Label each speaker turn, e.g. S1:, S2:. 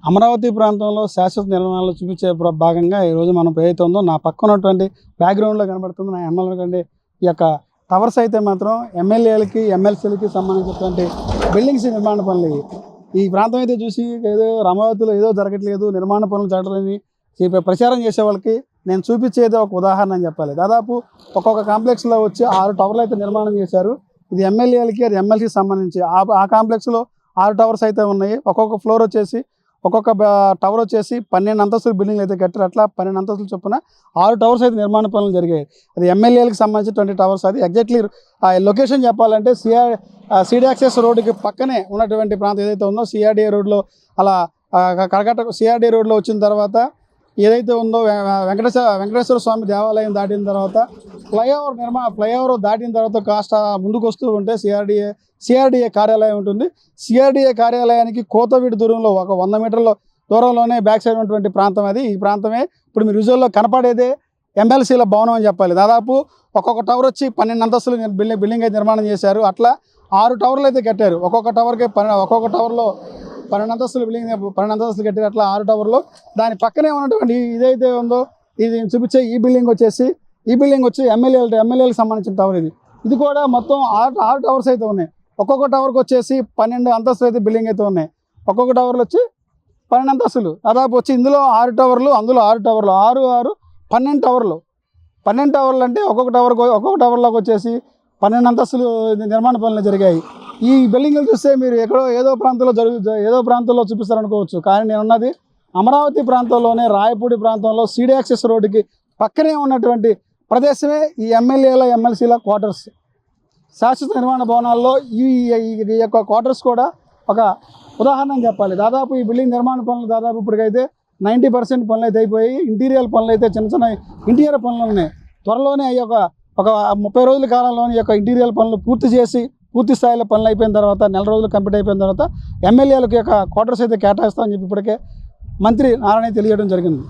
S1: అమరావతి ప్రాంతంలో శాశ్వత నిర్మాణాలు చూపించే భాగంగా ఈరోజు మనం ఏదైతే ఉందో నా పక్కన ఉన్నటువంటి బ్యాక్గ్రౌండ్లో కనబడుతుంది నా ఎమ్మెల్యే ఈ యొక్క టవర్స్ అయితే మాత్రం ఎమ్మెల్యేలకి ఎమ్మెల్సీలకి సంబంధించినటువంటి బిల్డింగ్స్ నిర్మాణ పనులు ఇవి. ఈ ప్రాంతం అయితే చూసి ఏదో అమరావతిలో ఏదో జరగట్లేదు, నిర్మాణ పనులు జరగలేదని ప్రచారం చేసే వాళ్ళకి నేను చూపించేది ఒక ఉదాహరణ అని చెప్పాలి. దాదాపు ఒక్కొక్క కాంప్లెక్స్లో వచ్చి 6 టవర్లు అయితే నిర్మాణం చేశారు. ఇది ఎమ్మెల్యేలకి అది ఎమ్మెల్సీకి సంబంధించి ఆ కాంప్లెక్స్లో 6 టవర్స్ అయితే ఉన్నాయి. ఒక్కొక్క ఫ్లోర్ వచ్చేసి ఒక్కొక్క టవర్ వచ్చేసి 12 అంతస్తుల బిల్డింగ్లు అయితే కట్టారు. అట్లా 12 అంతస్తులు చొప్పున 6 టవర్స్ అయితే నిర్మాణ పనులు జరిగాయి. అది ఎమ్మెల్యేలకు సంబంధించి 20 టవర్స్. అది ఎగ్జాక్ట్లీ ఆ లొకేషన్ చెప్పాలంటే సిడి యాక్సెస్ రోడ్డుకి పక్కనే ఉన్నటువంటి ప్రాంతం ఏదైతే ఉందో సిఆర్డీఏ రోడ్లో అలా కరకట్ట సిఆర్డీఏ రోడ్లో వచ్చిన తర్వాత ఏదైతే ఉందో వెంకటేశ్వర స్వామి దేవాలయం దాటిన తర్వాత ఫ్లైఓవర్ దాటిన తర్వాత కాస్త ముందుకు వస్తూ ఉంటే సిఆర్డీఏ కార్యాలయం ఉంటుంది. సిఆర్డీఏ కార్యాలయానికి కోతవీడు దూరంలో ఒక 100 మీటర్ల దూరంలోనే బ్యాక్ సైడ్ ఉన్నటువంటి ప్రాంతం అది. ఈ ప్రాంతమే ఇప్పుడు మీరు విజువల్లో కనపడేదే ఎమ్మెల్సీల భవనం అని చెప్పాలి. దాదాపు ఒక్కొక్క టవర్ వచ్చి 12 అంతస్తులు బిల్డింగ్ అయితే నిర్మాణం చేశారు. అట్లా 6 టవర్లు అయితే కట్టారు. ఒక్కొక్క టవర్లో 12 అంతస్తులు బిల్డింగ్ 12 అంతస్తులు కట్టారు. అట్లా 6 టవర్లో దాని పక్కనే ఉన్నటువంటి ఇదైతే ఉందో ఇది చూపించే ఈ బిల్డింగ్ వచ్చి ఎమ్మెల్యేలకు సంబంధించిన టవర్ ఇది కూడా మొత్తం 6 టవర్స్ అయితే ఉన్నాయి. ఒక్కొక్క టవర్కి వచ్చేసి 12 అంతస్తులు అయితే బిల్డింగ్ అయితే ఉన్నాయి. ఒక్కొక్క టవర్లు వచ్చి 12 అంతస్తులు దాదాపు వచ్చి ఇందులో 6 టవర్లు, అందులో 6 టవర్లు 12 టవర్లు. 12 టవర్లు అంటే ఒక్కొక్క టవర్లోకి వచ్చేసి 12 అంతస్తులు నిర్మాణ పనులు జరిగాయి. ఈ బిల్డింగ్లు చూస్తే మీరు ఏదో ప్రాంతంలో చూపిస్తారనుకోవచ్చు. కానీ నేనున్నది అమరావతి ప్రాంతంలోనే, రాయపూడి ప్రాంతంలో సిడి యాక్సెస్ రోడ్డుకి పక్కనే ఉన్నటువంటి ప్రదేశమే ఈ ఎమ్మెల్సీల క్వార్టర్స్. శాశ్వత నిర్మాణ భవనాల్లో ఈ యొక్క క్వార్టర్స్ కూడా ఒక ఉదాహరణ అని చెప్పాలి. దాదాపు ఈ బిల్డింగ్ నిర్మాణ పనులు దాదాపు ఇప్పటికైతే 90% పనులు అయితే అయిపోయి, ఇంటీరియర్ పనులు అయితే చిన్న ఇంటీరియర్ పనులు ఉన్నాయి. త్వరలోనే ఒక 30 రోజుల కాలంలోని యొక్క ఇంటీరియర్ పనులు పూర్తి స్థాయిలో పనులు అయిపోయిన తర్వాత, నెల రోజులు కంప్లీట్ అయిపోయిన తర్వాత ఎమ్మెల్యేలకు యొక్క క్వార్టర్స్ అయితే కేటాయిస్తామని చెప్పి ఇప్పటికే మంత్రి నారాయణ తెలియడం జరిగింది.